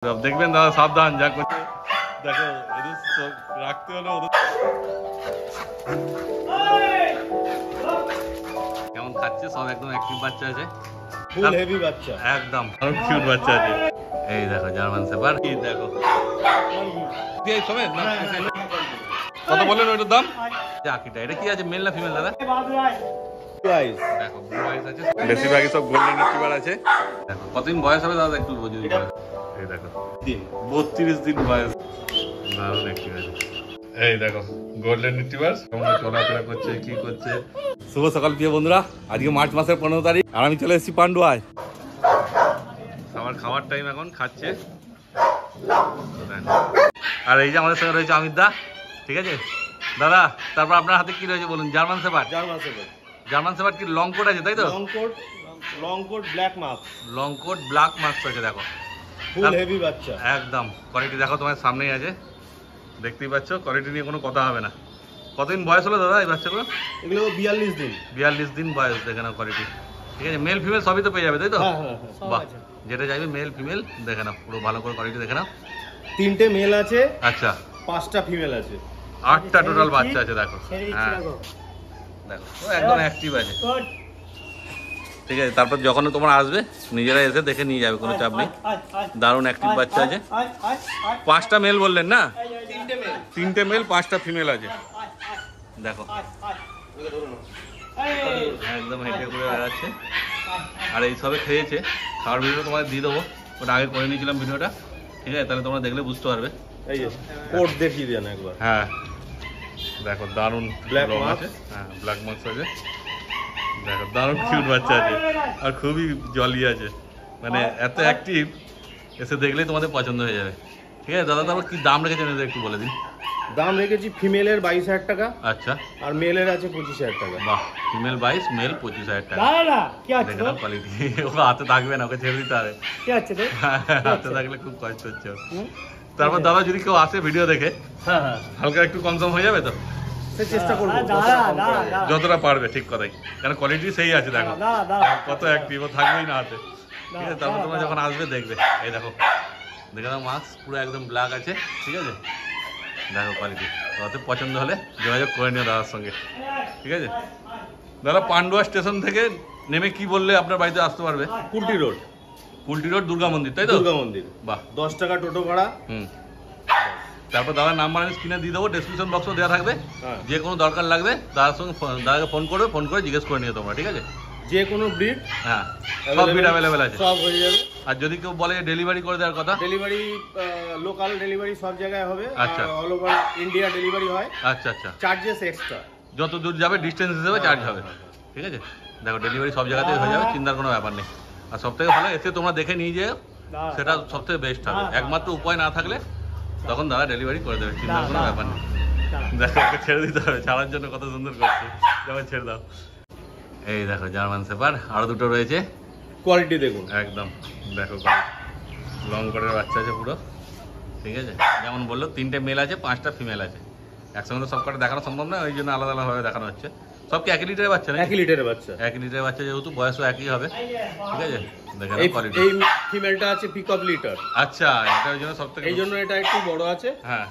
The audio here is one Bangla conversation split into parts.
দেখবেন দাদা সাবধান যা করছে দেখো রাখতে হলো কেমন খাচ্ছে সব একদম অ্যাক্টিভ বাচ্চা আছে ফুল হেভি বাচ্চা একদম কিউট বাচ্চা আছে এই দেখো জার্মান শেপার্ড এই দেখো এই সমেত না কত বললেন ওইটার দাম আকিটা এটা কি আছে মেল না ফিমেল দাদা দেখো ব্লু আইস আছে বেশিরভাগই সব গোল্ডেন রিট্রিভার আছে দেখো কতদিন বয়স হবে দাদা একটু বুঝিয়ে দিন এই দেখো 32 দিন বয়স দারুণ অ্যাক্টিভ আছে এই দেখো গোল্ডেন রিট্রিভার কেমন চলাফেরা করছে কি করছে শুভ সকাল প্রিয় বন্ধুরা আজকে মার্চ মাসের 15 তারিখ আর আমি চলে এসেছি পান্ডুয়ায় আমার খাওয়ার টাইম এখন খাচ্ছে আর এই যে আমাদের সঙ্গে রয়েছে অমিত দা ঠিক আছে দাদা তারপর আপনার হাতে কি রয়েছে বলুন জার্মান শেপার্ড জার্মান শেপার্ড কি লং কোট আছে তাই তো long coat black marks long coat black marks আছে দেখো ফুল হেভি বাচ্চা একদম কোয়ালিটি দেখো তোমার সামনেই আছে দেখতেই পাচ্ছ কোয়ালিটি নিয়ে কোনো কথা হবে না কতদিন বয়স হলো দাদা এই বাচ্চাগুলো এগুলো 42 দিন বয়স দেখে নাও কোয়ালিটি ঠিক আছে মেল ফিমেল সবই তো পেয়ে যাবে তাই তো বাহ যেটা চাইবে মেল ফিমেল দেখে নাও পুরো ভালো করে কোয়ালিটি দেখে নাও 3টে মেল আছে আচ্ছা 5টা ফিমেল আছে 8টা টোটাল বাচ্চা আছে দেখো হ্যাঁ দেখো একদম অ্যাক্টিভ আছে ঠিক আছে তারপর যখন তোমরা আসবে নিজেরা এসে দেখে নিয়ে যাবে কোনো চাপ নেই দারুণ অ্যাক্টিভ বাচ্চা আছে 5টা মেল বললেন না 3টে মেল 5টা ফিমেল আছে দেখো একদম হেঁটে করে বেড়াচ্ছে আর এই সবে খেয়েছে খাওয়ার ভিডিও তোমাদের দিয়ে দেবো ওটা আগে করে নিয়েছিলাম ভিডিওটা ঠিক আছে তাহলে তোমরা দেখলে বুঝতে পারবে এই যে কোট দেখিয়ে দেন একবার হ্যাঁ দেখো দারুণ ব্ল্যাক আছে হ্যাঁ ব্ল্যাক মার্কস আছে দেখো দারুণ কিউট বাচ্চা আছে আর খুবই জলি আছে মানে এত অ্যাক্টিভ এসে দেখলেই তোমাদের পছন্দ হয়ে যাবে ঠিক আছে দাদা তারপর কি দাম রেখেছেন এটা একটু বলে দিন দাম রেখেছি ফিমেলের 22,000 টাকা আচ্ছা আর মেলের আছে 25,000 টাকা বাহ ফিমেল 22 মেল 25,000 টাকা দেখে নাও কোয়ালিটি ও হাতে থাকবে না ওকে ছেড়ে দিতে হবে হাতে থাকলে খুব কষ্ট হচ্ছে তারপর দাদা যদি কেউ আসে ভিডিও দেখে হালকা একটু কম সম হয়ে যাবে তো চেষ্টা করবো যতটা পারবে ঠিক কথাই কারণ কোয়ালিটি সেই আছে দেখো কত অ্যাক্টিভ ও থাকবেই না হাতে ঠিক আছে তারপর তোমরা যখন আসবে দেখবে এই দেখো দেখে নাও মাস্ক পুরো একদম ব্ল্যাক আছে ঠিক আছে দেখো কোয়ালিটি তোমাদের পছন্দ হলে যোগাযোগ করে নিও দাদার সঙ্গে ঠিক আছে দাদা পান্ডুয়া স্টেশন থেকে নেমে কি বললে আপনার বাড়িতে আসতে পারবে কুলটি রোড দুর্গা মন্দির তাই তো দুর্গা মন্দির বাহ 10 টাকা টোটো ভাড়া তারপর দাদার নাম্বার আমি স্ক্রিনে দিয়ে দেবো ডেসক্রিপশন বক্সও দেওয়া থাকবে যে কোনো দরকার লাগবে দাদার সঙ্গে দাদাকে ফোন করবে ফোন করে জিজ্ঞেস করে নিও তোমরা ঠিক আছে যে কোনো ব্রিড হ্যাঁ সব ব্রিড অ্যাভেলেবেল আছে সব হয়ে যাবে আর যদি কেউ বলে ডেলিভারি করে দেওয়ার কথা ডেলিভারি লোকাল ডেলিভারি সব জায়গায় হবে আচ্ছা অল ওভার ইন্ডিয়া ডেলিভারি হয় আচ্ছা আচ্ছা চার্জেস এক্সট্রা যত দূর যাবে ডিস্টেন্স হিসেবে চার্জ হবে ঠিক আছে দেখো ডেলিভারি সব জায়গাতেই হয়ে যাবে চিন্তার কোনো ব্যাপার নেই আর সব থেকে ভালো এসে তোমরা দেখে নিয়ে যেও সেটা সব থেকে বেস্ট হবে একমাত্র উপায় না থাকলে তখন দাদা ডেলিভারি করে দেবে চিন্তার কোনো ব্যাপার নেই দেখো ওকে ছেড়ে দিতে হবে ছাড়ার জন্য কত সুন্দর করছে যেমন ছেড়ে দাও এই দেখো জার্মান শেপার্ড আরো দুটো রয়েছে কোয়ালিটি দেখুন একদম দেখো লং কোটের বাচ্চা আছে পুরো ঠিক আছে যেমন বললো 3টে মেল আছে 5টা ফিমেল আছে একসঙ্গে তো সব কটা দেখানো সম্ভব না ওই জন্য আলাদা আলাদাভাবে দেখানো হচ্ছে সব কি 1 লিটারের বাচ্চা না 1 লিটারের বাচ্চা 1 লিটারের বাচ্চা যেহেতু বয়সও একই হবে ঠিক আছে দেখেন কোয়ালিটি এই ফিমেলটা আছে পিকআপ লিটার আচ্ছা এটা ওই জন্য সবথেকে এই জন্য এটা একটু বড় আছে হ্যাঁ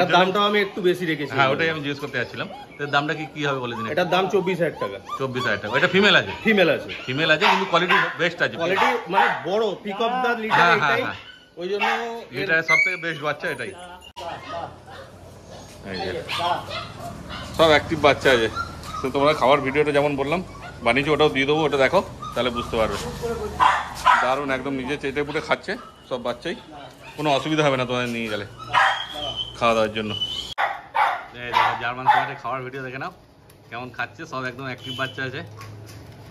এর দামটাও আমি একটু বেশি রেখেছি হ্যাঁ ওটাই আমি জিজ্ঞেস করতে যাচ্ছিলাম এর দামটা কি হবে বলে দিন এটার দাম 24,000 টাকা 24,000 টাকা এটা ফিমেল আছে কিন্তু কোয়ালিটি বেস্ট আছে কোয়ালিটি মানে বড় পিকআপ দা লিটার এটাই ওই জন্য এটা সবথেকে বেস্ট বাচ্চা এটাই এই যে সব অ্যাক্টিভ বাচ্চা আছে তো তোমরা খাওয়ার ভিডিওটা যেমন বললাম বানিয়েছি ওটাও দিয়ে দেবো ওটা দেখো তাহলে বুঝতে পারবে দারুণ একদম নিজে চেটে পুটে খাচ্ছে সব বাচ্চাই কোনো অসুবিধা হবে না তোমাদের নিয়ে গেলে খাওয়া দাওয়ার জন্য এই দেখো জার্মান শেপার্ডের খাওয়ার ভিডিও দেখে নাও কেমন খাচ্ছে সব একদম অ্যাক্টিভ বাচ্চা আছে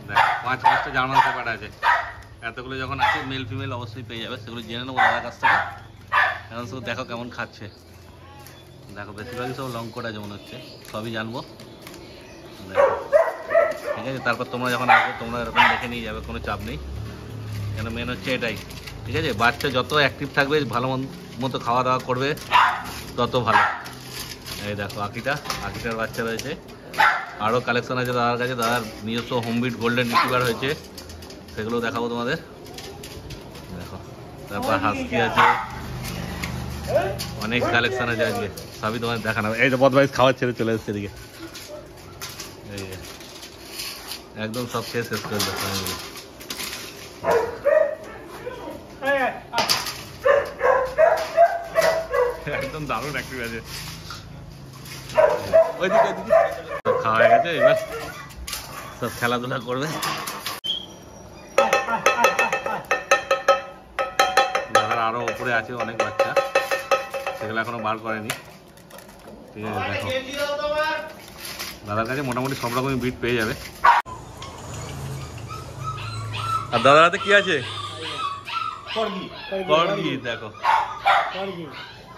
দেখো 5টা জার্মান শেপার্ড আছে এতগুলো যখন আছে মেল ফিমেল অবশ্যই পেয়ে যাবে সেগুলো জেনে নেবো দাদার কাছ থেকে এখন শুধু দেখো কেমন খাচ্ছে দেখো বেশিরভাগই সব লং কোট আছে মনে হচ্ছে সবই জানবো দেখো ঠিক আছে তারপর তোমরা যখন আসবে তোমরা এরকম দেখে নিয়ে যাবে কোনো চাপ নেই কেন মেন হচ্ছে এটাই ঠিক আছে বাচ্চা যত অ্যাক্টিভ থাকবে ভালো মতো খাওয়া দাওয়া করবে তত ভালো এই দেখো আকিটার বাচ্চা রয়েছে আরও কালেকশন আছে দাদার কাছে দাদার নিজস্ব হোমবিট গোল্ডেন রিট্রিভার হয়েছে সেগুলো দেখাবো তোমাদের দেখো তারপর হাস্কি আছে, অনেক কালেকশন আছে আজকে, সবই তোমার দেখানো। এই যে বদমাইশ খাওয়ার ছেড়ে চলে এসছে এদিকে, এই যে একদম সব খেয়ে শেষ করে দিচ্ছে। একদম দারুণ অ্যাক্টিভ আছে। ওইদিকে ওইদিকে খাওয়া হয়ে গেছে, এবার সব খেলাধুলা করবে। দাদার আরো উপরে আছে অনেক বাচ্চা, সেগুলো এখনো বার করেনি। ঠিক আছে, দেখো দাদার কাছে মোটামুটি সব রকমের বিট পেয়ে যাবে। আর দাদার হাতে কি আছে? কর্গি। দেখো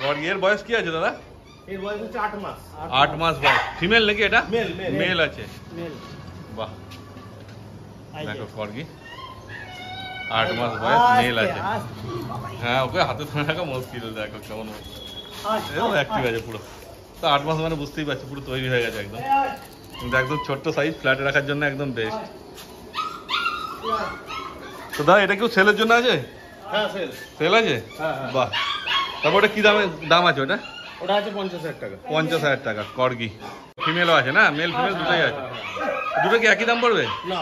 কর্গি, এর বয়স কি আছে দাদা? এর বয়স হচ্ছে 8 মাস। 8 মাস বয়স। ফিমেল নাকি এটা? মেল মেল আছে। বাহ, দেখো কর্গি 8 মাস বয়স, মেল আছে। হ্যাঁ, ওকে হাতে ধরে রাখা মুশকিল। দেখো কেমন অ্যাক্টিভ আছে পুরো। তো 8 মাস মানে বুঝতেই পারছি পুরো তৈরি হয়ে গেছে একদম। কিন্তু একদম ছোট্ট সাইজ, ফ্ল্যাটে রাখার জন্য একদম বেস্ট। তো দাদা এটা কেউ সেলের জন্য আছে? হ্যাঁ, সেল আছে। বাহ, তারপর ওটা কি দাম আছে ওটা? ওটা আছে 50,000 টাকা। 50,000 টাকা। কর্গি ফিমেলও আছে না? মেল ফিমেল দুটোই আছে। দুটো কি একই দাম পড়বে? না,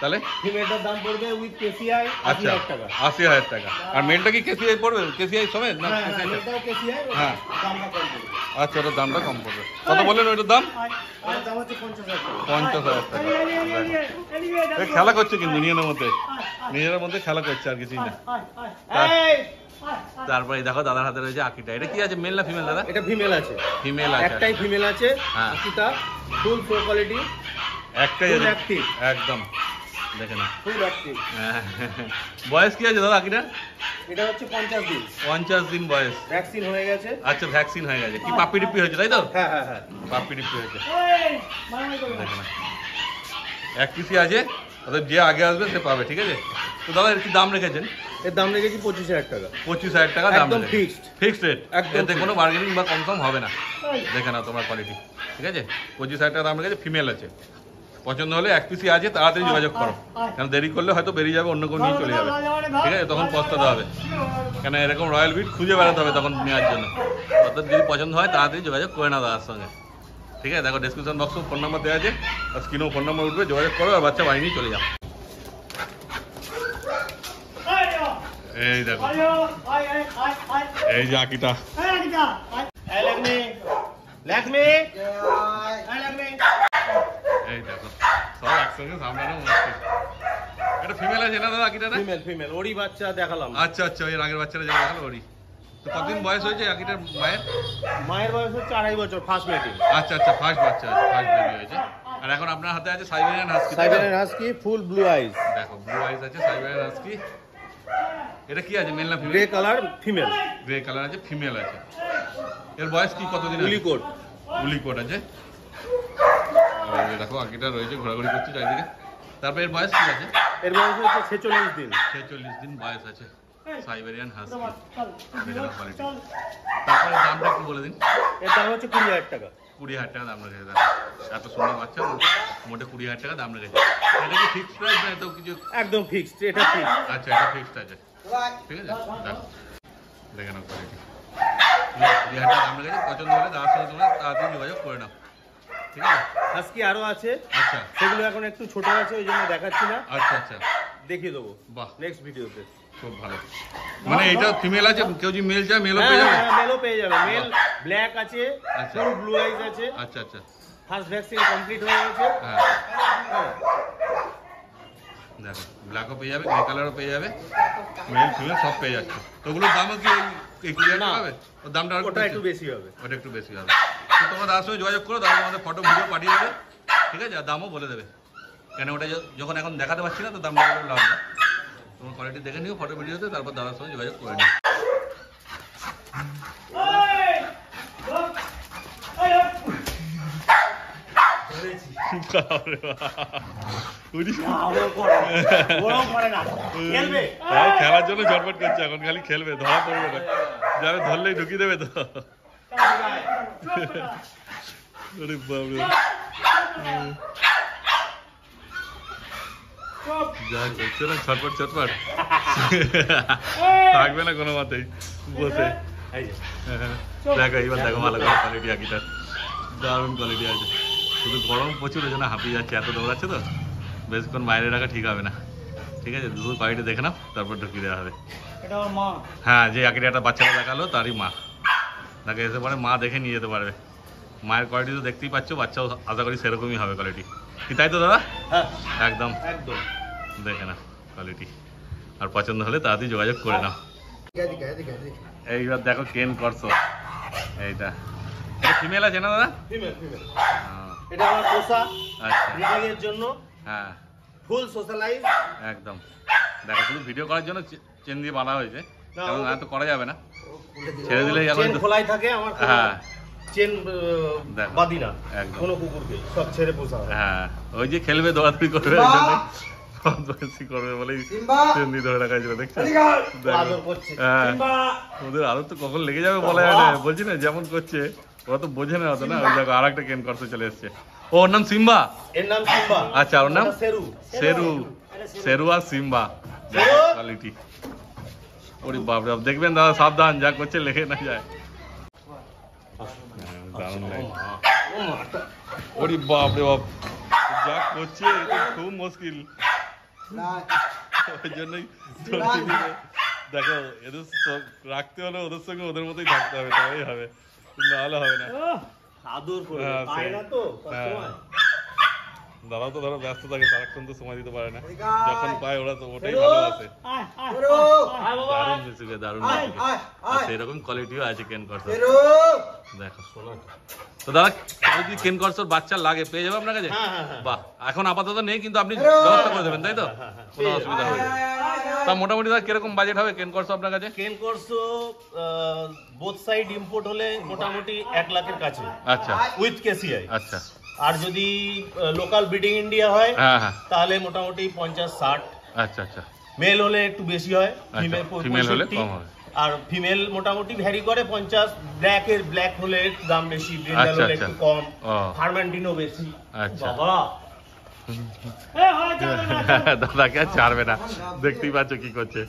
তাহলে ফিমেলটার দাম পড়বে উইথ কেসিআই আচ্ছা 80,000 টাকা। 80,000 টাকা। আর মেলটা কি কেসিআই পড়বে? কেসিআই সমেত না? মেলটাও কেসিআই, হ্যাঁ। দামটা কম পড়বে। আচ্ছা, ওটার দামটা কম পড়বে। কত বললেন ওইটার দাম? ওটার দাম হচ্ছে 50,000 টাকা। 50,000 টাকা। খেলা করছে কিন্তু নিজেদের মধ্যে, নিজেদের মধ্যে খেলা করছে, আর কিছুই না। তারপরে দেখো দাদার হাতে রয়েছে আকিটা। এটা কি আছে, মেল না ফিমেল দাদা? এটা ফিমেল আছে। ফিমেল আছে, একটাই ফিমেল আছে। হ্যাঁ। আকিটা ফুল প্রো কোয়ালিটি, একটাই ফুল আছে অ্যাক্টিভ। একদম। দেখে না ফুল অ্যাক্টিভ। বয়স কি আছে দাদা আকিটা? এটা হচ্ছে 50 দিন। 50 দিন বয়স। ভ্যাকসিন হয়ে গেছে। আচ্ছা, ভ্যাকসিন হয়ে গেছে। কি পাপ্পি ডিপ্পি হয়েছে তাই তো? হ্যাঁ হ্যাঁ হ্যাঁ। পাপ্পি ডিপ্পি হয়েছে। দেখে না, এক পিসি আছে, অর্থাৎ যে আগে আসবে সে পাবে। ঠিক আছে। তো দাদা এর কি দাম রেখেছেন? এর দাম রেখেছি 25,000 টাকা। 25,000 টাকা দাম। একদম ফিক্সড। ফিক্সড রেট, একদম এতে কোনো বার্গেনিং বা কম সম হবে না। দেখে নাও তোমার কোয়ালিটি। ঠিক আছে, 25,000 টাকা দাম রেখেছে। ফিমেল আছে, পছন্দ হলে এক পিসি আছে, তাড়াতাড়ি যোগাযোগ করো। কারণ দেরি করলে হয়তো বেরিয়ে যাবে, অন্য কোনো নিয়ে চলে যাবে। ঠিক আছে, তখন পস্তাতে হবে। কেন এরকম রয়্যাল বিট খুঁজে বেড়াতে হবে তখন নেওয়ার জন্য। অর্থাৎ যদি পছন্দ হয় তাড়াতাড়ি যোগাযোগ করে নাও দাদার সঙ্গে। ঠিক আছে, দেখো ডেসক্রিপশন বক্সে ফোন নাম্বার দেওয়া আছে, আর স্ক্রিনেও ফোন নাম্বার উঠবে, যোগাযোগ করো আর বাচ্চা বাড়ি নিয়ে চলে যাও। এই দেখো, এই যে আকিটা। এই দেখো, সব একসঙ্গে সামলানো মুশকিল। এটা ফিমেল আছে না দাদা আকিটা? ফিমেল ওরই বাচ্চা দেখালাম। আচ্ছা আচ্ছা, এর আগের বাচ্চাটা যেটা দেখালো ওরই। তো কতদিন বয়স হয়েছে আকিটার মায়ের? মায়ের বয়স হচ্ছে 2.5 বছর, ফার্স্ট মিটিং। আচ্ছা আচ্ছা, ফার্স্ট বাচ্চা আছে, ফার্স্ট বেবি হয়েছে। আর এখন আপনার হাতে আছে সাইবেরিয়ান হাস্কি। সাইবেরিয়ান হাস্কি ফুল ব্লু আইজ। দেখো ব্লু আইজ আছে, সাইবেরিয়ান হাস্কি। এটা কি আছে, মেল না female? Grey colour female. Grey colour আছে, ফিমেল আছে। এর বয়স কি কতদিন? উলিকোট। উলিকোট আছে। দেখো আকিটা রয়েছে, ঘোরাঘুরি করছে চারিদিকে। তারপর এর বয়স কি আছে? এর বয়স হচ্ছে 46 দিন। 46 দিন বয়স আছে, সাইবেরিয়ান হাস্কি। দেখে নাও কোয়ালিটি। তারপরে দামটা একটু বলে দিন। এর দাম হচ্ছে 20,000 টাকা। 20,000 টাকা দাম রেখেছে। দেখো এত সুন্দর বাচ্চা, মোটে 20,000 টাকা দাম রেখেছে। এটা কি ফিক্সড প্রাইস না? এত কিছু একদম ফিক্সড, এটা ফিক্সড। আচ্ছা, এটা ফিক্সড আছে। ঠিক আছে, দেখো দেখে নাও কোয়ালিটি। 20,000 টাকা দাম রেখেছে। পছন্দ হলে তার সঙ্গে তোমরা তাড়াতাড়ি যোগাযোগ করে নাও। ঠিক আছে। হাস্কি আরো আছে, আচ্ছা, সেগুলো এখন একটু ছোট আছে, ওই জন্য দেখাচ্ছি না। আচ্ছা আচ্ছা, দেখিয়ে দেবো বাহ, নেক্সট ভিডিওতে। খুব ভালো। মানে এটা ফিমেল আছে, কেউ যদি মেল চায় মেলও পেয়ে যাবে? মেলও পেয়ে যাবে। মেল ব্ল্যাক আছে, আচ্ছা। ফুল ব্লু আইজ আছে। আচ্ছা আচ্ছা, ফার্স্ট ভ্যাকসিন কমপ্লিট হয়ে গেছে। হ্যাঁ দেখো, ব্ল্যাকও পেয়ে যাবে, গ্রে কালারও পেয়ে যাবে, মেল ফিমেল সব পেয়ে যাচ্ছে। তো ওগুলোর দামও কি এই 20,000 টাকা হবে? ওর দামটা আর ওটা একটু বেশি হবে। ওটা একটু বেশি হবে। তো তোমরা তার সঙ্গে যোগাযোগ করো, তাহলে আমাদের ফটো ভিডিও পাঠিয়ে দেবে। ঠিক আছে, আর দামও বলে দেবে। কেন ওটা যখন এখন দেখাতে পারছি না, তো দামটা বলে লাভ না। তোমার কোয়ালিটি দেখে নিও ফটো ভিডিওতে, তারপর দাদার সঙ্গে যোগাযোগ করে নিও। খেলার জন্য ঝটপট করছে এখন, খালি খেলবে, ধরা পড়বে না। যাবে ধরলেই ঢুকিয়ে দেবে তো। আরে বাবরে, যা করছে না ছটপট ছটপট থাকবে না কোনো মতেই বসে। দেখো এবার দেখো ভালো করে কোয়ালিটি আকিটার, দারুণ কোয়ালিটি আছে। শুধু গরম প্রচুর, ওই জন্য হাঁপিয়ে যাচ্ছে, এত দৌড়াচ্ছে তো বেশিক্ষণ বাইরে রাখা ঠিক হবে না। ঠিক আছে, দুধ কোয়ালিটি দেখে নাও, তারপর ঢুকিয়ে দেওয়া হবে। হ্যাঁ, যে আকিটাটা বাচ্চাটা দেখালো তারই মা, তাকে এসে পরে মা দেখে নিয়ে যেতে পারবে। মায়ের কোয়ালিটি তো দেখতেই পাচ্ছ, বাচ্চাও আশা করি সেরকমই হবে কোয়ালিটি, কি তাই তো দাদা? হ্যাঁ একদম একদম দেখে না কোয়ালিটি, আর পছন্দ হলে তাড়াতাড়ি যোগাযোগ করে নাও। এইবার দেখো কেন করছো, এইটা ফিমেল আছে না দাদা? ফিমেল ফিমেল এটা আমার পোষা, আচ্ছা ব্রিডিং এর জন্য। হ্যাঁ ফুল সোশ্যালাইজ একদম। দেখো শুধু ভিডিও করার জন্য চেন দিয়ে বাঁধা হয়েছে, কারণ আর তো করা যাবে না, ছেড়ে দিলেই চেন খোলাই থাকে আমার। হ্যাঁ চেন দেখো, বাঁধি না একদম। কোনো কুকুরকে, সব ছেড়ে পোষা হয়। হ্যাঁ, ওই যে খেলবে দৌড়াদৌড়ি করবে ওই জন্য বদমাইশি করবে বলেই চেন দিয়ে ধরে রাখা ছিল, দেখছো? আদর করছে হ্যাঁ, সিম্বা। ওদের আরো তো কখন লেগে যাবে বলা যায় না, বলছি না যেমন করছে ওরা তো বোঝে না অত না। ওই দেখো আর একটা কেন করতে চলে এসছে, ওর নাম সিম্বা। এর নাম সিম্বা। আচ্ছা, ওর নাম এটা সেরু। শেরু, শেরু আর সিম্বা শেরু। কোয়ালিটি। ওরে বাপরে বাপ, দেখবেন দাদা সাবধান, যা করছে লেগে না যায়। দারুণ লাগে। ও মা, ওরে বাপরে বাপ, যা করছে এটা খুব মুশকিল, ওই জন্যই ধরতে দিলে। দেখো এদের রাখতে হলে ওদের সঙ্গে ওদের মতোই থাকতে হবে, তবেই হবে, নাহলে হবে না। আদর করে হ্যাঁ, পায় সেই। না তো হ্যাঁ। সবসময়। দাদাও তো ধরো ব্যস্ত থাকে, সারাক্ষণ তো সময় দিতে পারে না, যখন পায় ওরা তো ওটাই ভালোবাসে। দারুণ বেসুকে, দারুণ বেসুকে, আর সেরকম কোয়ালিটিও আছে কেন করসর। দেখো তো দাদা, যদি কেন করসর বাচ্চা লাগে পেয়ে যাবে আপনার কাছে? হ্যাঁ, হ্যাঁ, হ্যাঁ। বাহ, এখন আপাতত নেই কিন্তু আপনি ব্যবস্থা করে দেবেন, তাই তো? কোনো অসুবিধা হবে না। তা মোটামুটি দাদা কিরকম বাজেট হবে কেন করসর আপনার কাছে? কেন করছো বোথ সাইড ইম্পোর্ট হলে মোটামুটি 1 লাখের কাছে আচ্ছা উইথ কেসিআই। আচ্ছা, আর যদি লোকাল ব্রিডিং ইন্ডিয়া হয় হ্যাঁ হ্যাঁ, তাহলে মোটামুটি 50-60। আচ্ছা আচ্ছা, মেল হলে একটু বেশি হয়, ফিমেল হলে কম হবে। আর ফিমেল মোটামুটি ভ্যারি করে 50। ব্ল্যাক হলে একটু দাম বেশি, ব্রিন্ডাল আচ্ছা, হলে আচ্ছা। একটু কম, ও ফার্মেন্টিনও বেশি। আচ্ছা। বাবা দাদাকে আর ছাড়বে না, দেখতেই পাচ্ছ কি করছে।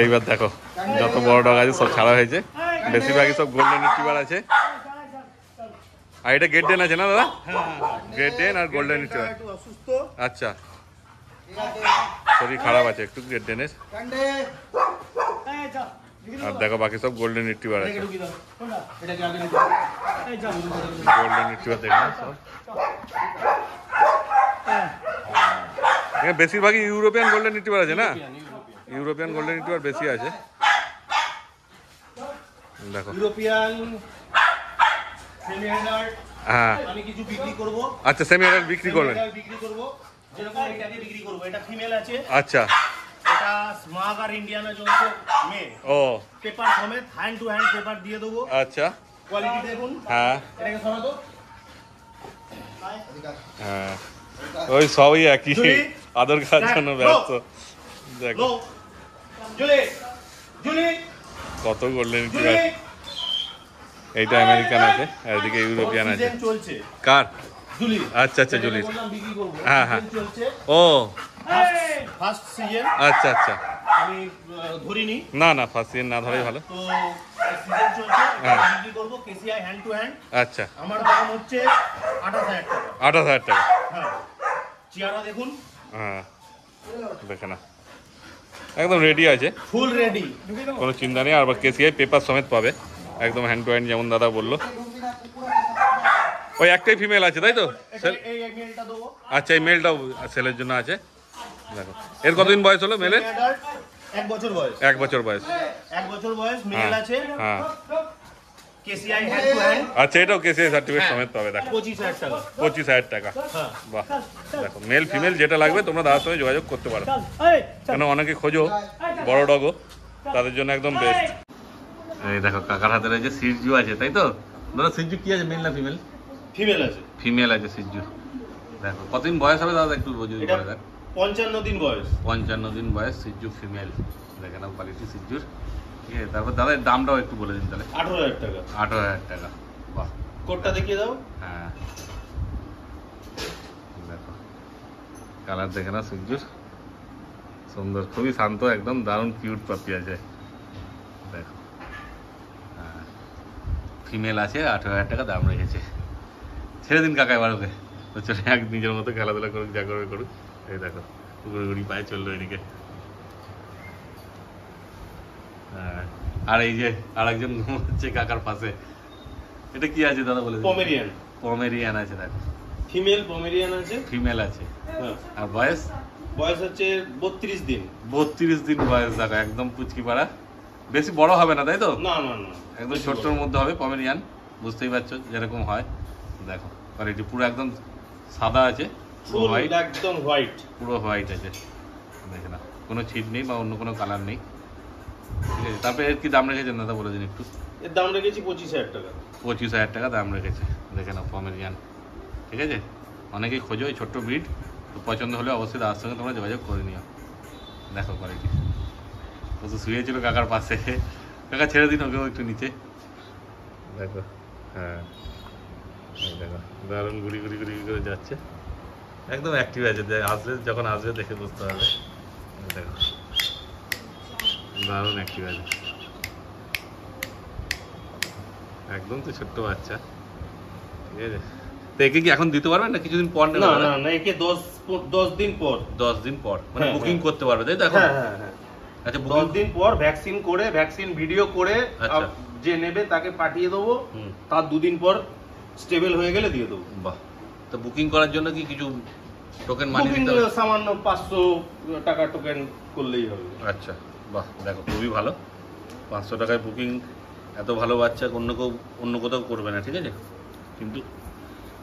এইবার দেখো যত বড় ডগ আছে সব ছাড়া হয়েছে, বেশিরভাগই সব গোল্ডেন রিট্রিভার আছে। আর এটা গ্রেট ডেন আছে না দাদা? গ্রেট ডেন আর গোল্ডেন রিট্রিভার। একটু অসুস্থ। আচ্ছা, শরীর খারাপ আছে একটু গ্রেট ডেনের। আর দেখো বাকি সব গোল্ডেন রিট্রিভার আছে, এটাকে ঢুকিয়ে দাও। এটাকে আগে গোল্ডেন রিট্রিভার দেখুন সব। এখানে বেশিরভাগই ইউরোপিয়ান গোল্ডেন রিট্রিভার আছে না? ইউরোপিয়ান গোল্ডেন রিট্রিভার বেশি আছে। দেখো ইউরোপিয়ান সেমি অ্যাডাল্ট হ্যাঁ, আমি কিছু বিক্রি করব। আচ্ছা সেমি অ্যাডাল্ট বিক্রি করবেন? বিক্রি করব, যেরকম এটাকে বিক্রি করব। এটা ফিমেল আছে, আচ্ছা, এটা স্মাগ আর ইন্ডিয়ানা জোন্স মেল। ও পেপার সমেত হ্যান্ড টু হ্যান্ড পেপার দিয়ে দেবো। আচ্ছা, কোয়ালিটি দেখুন। হ্যাঁ এটাকে সরাতো। হ্যাঁ, ওই সবই একই, জুলি, আদর খাওয়ার জন্য ব্যস্ত। দেখো লো জুলি জুলি কত গোল্ডেন জুলি। রিট্রিভার। এইটা আমেরিকান আছে আর এদিকে ইউরোপিয়ান আছে। সিজন চলছে কার? জুলি। আচ্ছা আচ্ছা, জুলি। এটাকে বললাম বিক্রি করব। হ্যাঁ, হ্যাঁ। সিজন চলছে, ও ফার্স্ট সিজন। আচ্ছা আচ্ছা, আমি ধরিনি না না ফার্স্ট ইয়ার না ধরাই ভালো। তো সিজন চলছে, হ্যাঁ। এটা বিক্রি করব কেসিআই হ্যান্ড টু হ্যান্ড। আচ্ছা, আমার দাম হচ্ছে 28,000 টাকা। 28,000 টাকা। হ্যাঁ, চেয়ারা দেখুন, হ্যাঁ দেখে না, একদম রেডি আছে, ফুল রেডি। কোনো চিন্তা নেই। আর কেসিআই পেপার সমেত পাবে, একদম হ্যান্ড টু হ্যান্ড যেমন দাদা বললো। ওই একটাই ফিমেল আছে তাই তো? এই মেলটা দেবো। আচ্ছা, এই মেলটাও সেলের জন্য আছে। দেখো এর কতদিন বয়স হলো মেলের? অ্যাডাল্ট 1 বছর বয়স। 1 বছর বয়স। 1 বছর বয়স মেল হ্যাঁ আছে, হ্যাঁ, কেসিআই হ্যান্ড টু হ্যান্ড। আচ্ছা এটাও কেসিআই সার্টিফিকেট সমেত পাবে। দেখো 25,000 টাকা। 25,000 টাকা। হ্যাঁ, বাহ, দেখো মেল ফিমেল যেটা লাগবে তোমরা দাদার সঙ্গে যোগাযোগ করতে পারো, কেন অনেকে খোঁজো বড় ডগো, তাদের জন্য একদম বেস্ট। এই দেখো কাকার হাতে রয়েছে সিজু আছে, তাই তো দাদা? সিজু কি আছে, মেল না ফিমেল? ফিমেল আছে। ফিমেল আছে সিজু। দেখো কতদিন বয়স হবে দাদা একটু যদি এটা বলে দেন? 55 দিন বয়স। 55 দিন বয়স, সিজু ফিমেল। দেখে নাও কোয়ালিটি সিজুর। ঠিক আছে, তারপর দাদা এর দামটাও একটু বলে দিন তাহলে। 18,000 টাকা। 18,000 টাকা। বাহ, কোডটা দেখিয়ে দাও। হ্যাঁ দেখো কালার দেখে না সূর্যর, সুন্দর, খুবই শান্ত, একদম দারুণ কিউট পাপি আছে। দেখো ফিমেল আছে, 18,000 টাকা দাম রেখেছে। ছেড়ে দিন কাকা এবার ওকে, তো চলে এক নিজের মতো খেলাধুলা করুক, যা করবে করুক। এই দেখো ঘুরি ঘুরি পায়ে চললো এদিকে। হ্যাঁ, আর এই যে আর একজন ঘুমাচ্ছে কাকার পাশে। এটা কি আছে দাদা বলে? পমেরিয়ান। পমেরিয়ান আছে, দেখো ফিমেল পমেরিয়ান আছে। ফিমেল আছে। হ্যাঁ। আর বয়স? বয়স হচ্ছে 32 দিন। 32 দিন বয়স, দেখো একদম পুচকি পাড়া, বেশি বড় হবে না তাই তো? না না না, একদম ছোট্টর মধ্যে হবে পমেরিয়ান, বুঝতেই পারছো যেরকম হয়। দেখো কোয়ালিটি পুরো একদম সাদা আছে, পুরো হোয়াইট, একদম হোয়াইট, পুরো হোয়াইট আছে। দেখে না, কোনো ছিট নেই বা অন্য কোনো কালার নেই। ঠিক আছে, তারপরে এর কি দাম রেখেছেন দাদা বলে দিন একটু? এর দাম রেখেছি 25,000 টাকা। 25,000 টাকা দাম রেখেছে। দেখে নাও পমেরিয়ান, ঠিক আছে। অনেকেই খোঁজো এই ছোট্ট ব্রিড, তো পছন্দ হলে অবশ্যই দাদার সঙ্গে তোমরা যোগাযোগ করে নিও। দেখো কোয়ালিটি, ও তো শুয়েছিল কাকার পাশে, কাকা ছেড়ে দিন ওকেও একটু নিচে। দেখো, হ্যাঁ দেখো দারুণ ঘুরি ঘুরি ঘুরি করে যাচ্ছে, একদম অ্যাক্টিভ আছে। আসবে, যখন আসবে দেখে বুঝতে পারবে। দেখো দারুণ অ্যাক্টিভ আছে, একদম তো ছোট্ট বাচ্চা। ঠিক আছে, তো একে কি এখন দিতে পারবেন না কিছুদিন পর? না না না, একে 10 দিন পর। 10 দিন পর মানে হ্যাঁ, বুকিং হ্যাঁ। করতে পারবে তাই তো এখন? হ্যাঁ হ্যাঁ হ্যাঁ। আচ্ছা 10 দিন পর ভ্যাকসিন করে, ভ্যাকসিন ভিডিও করে আচ্ছা। যে নেবে তাকে পাঠিয়ে দেবো। হুম। তার 2 দিন পর স্টেবল হয়ে গেলে দিয়ে দেবো। বাহ, তো বুকিং করার জন্য কি কিছু টোকেন মানি বুকিং দিতে হবে? সামান্য 500 টাকা টোকেন করলেই হবে। আচ্ছা বাহ, দেখো খুবই ভালো। 500 টাকায় বুকিং, এত ভালো বাচ্চা অন্য কোথাও করবে না, ঠিক আছে। কিন্তু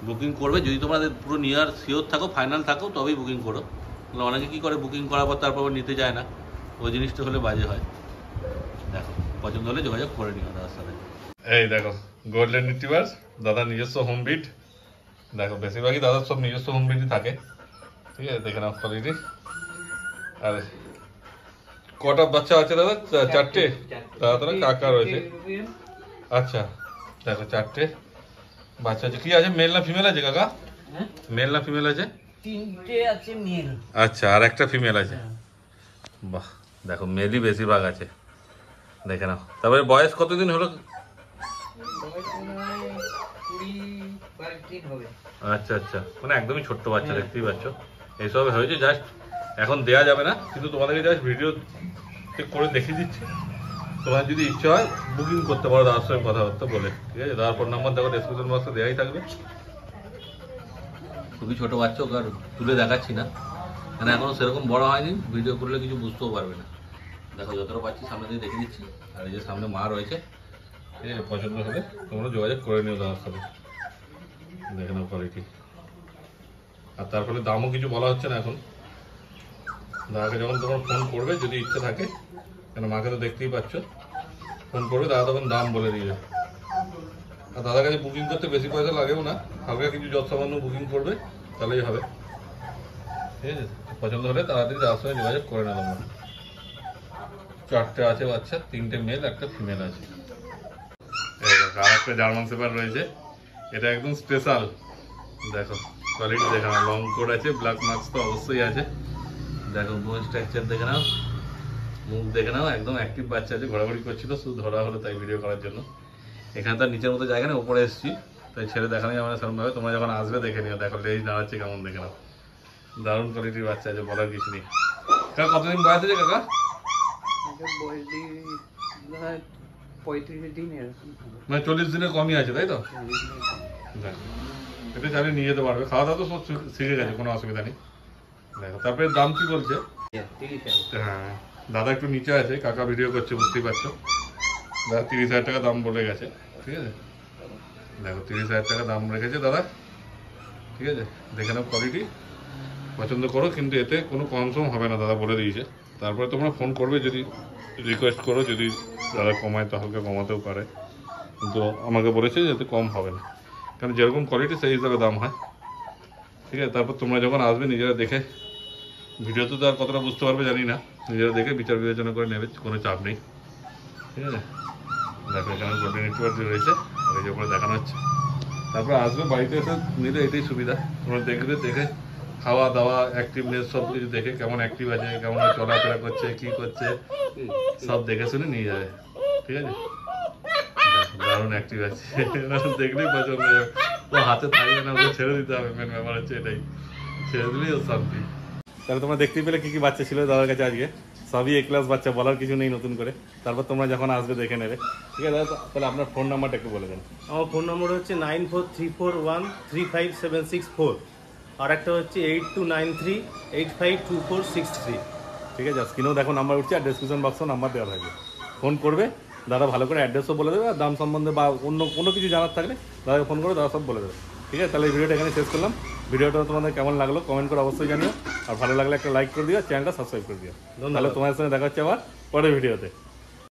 বুকিং করবে যদি তোমাদের পুরো নিয়ার শিওর থাকো, ফাইনাল থাকো, তবেই বুকিং করো। তাহলে অনেকে কী করে বুকিং করার পর তারপর নিতে যায় না, ওই জিনিসটা হলে বাজে হয়। দেখো পছন্দ হলে যোগাযোগ করে নিও দাদার সাথে। এই দেখো গোল্ডেন রিট্রিভার, দাদার নিজস্ব হোম ব্রিড। দেখো বেশিরভাগই দাদার সব নিজস্ব হোম ব্রিডই থাকে, ঠিক আছে। দেখে নাও কোয়ালিটি। আর কটা বাচ্চা আছে দাদা? 4টে? দাদা কাকা রয়েছে। আচ্ছা দেখো 4টে বাচ্চা আছে। কি আছে, মেল না ফিমেল আছে কাকা? মেল না ফিমেল আছে? 3টে আছে মেল। আচ্ছা, আর একটা ফিমেল আছে। বাহ, দেখো মেলই বেশিরভাগ আছে। দেখে নাও। তারপরে বয়স কতদিন হলো? আচ্ছা আচ্ছা, মানে একদমই ছোট্ট বাচ্চা, দেখতেই পাচ্ছ। এইসব হয়েছে জাস্ট, এখন দেয়া যাবে না, কিন্তু তোমাদেরকে জাস্ট ভিডিও করে দেখিয়ে দিচ্ছি। তোমার যদি ইচ্ছে হয় বুকিং করতে পারো দাদার সঙ্গে কথাবার্তা বলে, ঠিক আছে। দাদার ফোন নাম্বার দেখো ডেসক্রিপশন বক্সে দেওয়াই থাকবে। খুবই ছোট বাচ্চা, ওকে আর তুলে দেখাচ্ছি না, মানে এখনো সেরকম বড় হয়নি, ভিডিও করলে কিছু বুঝতেও পারবে না। দেখো যতটা পাচ্ছি সামনে দিয়ে দেখে দিচ্ছি। আর এই যে সামনে মা রয়েছে, ঠিক আছে। পছন্দ হলে তোমরা যোগাযোগ করে নিও দাদার সাথে। দেখে নাও কোয়ালিটি। আর তার ফলে দামও কিছু বলা হচ্ছে না এখন। দাদাকে যখন তোমার ফোন করবে, যদি ইচ্ছে থাকে, কেন মাকে তো দেখতেই পাচ্ছ, ফোন করবে দাদা তখন দাম বলে দিবে। আর দাদার কাছে বুকিং করতে বেশি পয়সা লাগেও না, হালকা কিছু যত সামান্য বুকিং করবে তাহলেই হবে, ঠিক আছে। পছন্দ হলে তাড়াতাড়ি দাদার সঙ্গে যোগাযোগ করে নেবো আমরা। 4টে আছে বাচ্চা, 3টে মেল, একটা ফিমেল আছে। আর একটা জার্মান শেপার্ড রয়েছে, এটা একদম স্পেশাল। দেখো কোয়ালিটি দেখে নাও, লং কোট আছে, ব্ল্যাক মার্কস তো অবশ্যই আছে। দেখো বোন স্ট্রাকচার দেখে নাও, মুখ দেখে নাও, একদম অ্যাক্টিভ বাচ্চা আছে। ঘোরাঘুরি করছিল, শুধু ধরা হলো তাই ভিডিও করার জন্য। এখানে তার নিচের মতো জায়গা নেই, উপরে এসেছি তাই ছেড়ে দেখানো যাবে না সেরকমভাবে। তোমরা যখন আসবে দেখে নিও। দেখো লেজ দাঁড়াচ্ছে কেমন, দেখে নাও। দারুণ কোয়ালিটির বাচ্চা আছে, বলার কিছু নেই। কাকা কতদিন বয়স আছে কাকা? 35 দিন এরকম। মানে 40 দিনের কমই আছে তাই তো? এটা জানি নিয়ে যেতে পারবে, খাওয়া দাওয়া তো সব শিখে গেছে, কোনো অসুবিধা নেই। দেখো তারপরে দাম কি বলছে? হ্যাঁ দাদা একটু নিচে আছে, কাকা ভিডিও করছে বুঝতেই পারছো। দাদা 30,000 টাকা দাম বলে গেছে, ঠিক আছে। দেখো 30,000 টাকা দাম রেখেছে দাদা, ঠিক আছে। দেখে নাও কোয়ালিটি, পছন্দ করো, কিন্তু এতে কোনো কম সম হবে না দাদা বলে দিয়েছে। তারপরে তোমরা ফোন করবে যদি রিকোয়েস্ট করো, যদি দাদা কমায় তো হালকা কমাতেও পারে, কিন্তু আমাকে বলেছে যে এতে কম হবে না, কারণ যেরকম কোয়ালিটি সেই হিসাবে দাম হয়, ঠিক আছে। তারপর তোমরা যখন আসবে নিজেরা দেখে, ভিডিওতে তো আর কতটা বুঝতে পারবে জানি না, নিজেরা দেখে বিচার বিবেচনা করে নেবে, কোনো চাপ নেই, ঠিক আছে। দেখো এখানে গোল্ডেন রিট্রিভার রয়েছে, আর এই যে উপরে দেখানো হচ্ছে। তারপরে আসবে, বাড়িতে এসে নিলে এটাই সুবিধা, তোমরা দেখবে, দেখে খাওয়া দাওয়া অ্যাক্টিভনেস সব কিছু দেখে কেমন অ্যাক্টিভ আছে, কেমন চলাফেরা করছে, কি করছে সব দেখে শুনে নিয়ে যাবে। ঠিক আছে, দারুণ অ্যাক্টিভ আছে, দেখলেই পছন্দ হয়ে যাবে। ও হাতে থাকবে না, ওকে ছেড়ে দিতে হবে, মেন ব্যাপার হচ্ছে এটাই, ছেড়ে দিলেই ও শান্তি। তাহলে তোমরা দেখতেই পেলে কি কি বাচ্চা ছিল দাদার কাছে আজকে, সবই এ ক্লাস বাচ্চা, বলার কিছু নেই নতুন করে। তারপর তোমরা যখন আসবে দেখে নেবে। ঠিক আছে দাদা, তাহলে আপনার ফোন নাম্বারটা একটু বলে দেন। আমার ফোন নম্বর হচ্ছে 9434135764, আর একটা হচ্ছে 8293852463। ঠিক আছে, স্ক্রিনেও দেখো নাম্বার উঠছে, আর ডেসক্রিপশন বক্সেও নাম্বার দেওয়া থাকবে, ফোন করবে। দাদা ভালো করে অ্যাড্রেসও বলে দেবে, আর দাম সম্বন্ধে বা অন্য কোনো কিছু জানার থাকলে দাদাকে ফোন করে দাদা সব বলে দেবে। ঠিক আছে, তাহলে এই ভিডিওটা এখানে শেষ করলাম। ভিডিওটা তোমাদের কেমন লাগলো কমেন্ট করে অবশ্যই জানিও, আর ভালো লাগলে একটা লাইক করে দিও, চ্যানেলটা সাবস্ক্রাইব করে দিও। তাহলে তোমাদের সঙ্গে দেখা হচ্ছে আবার পরের ভিডিওতে।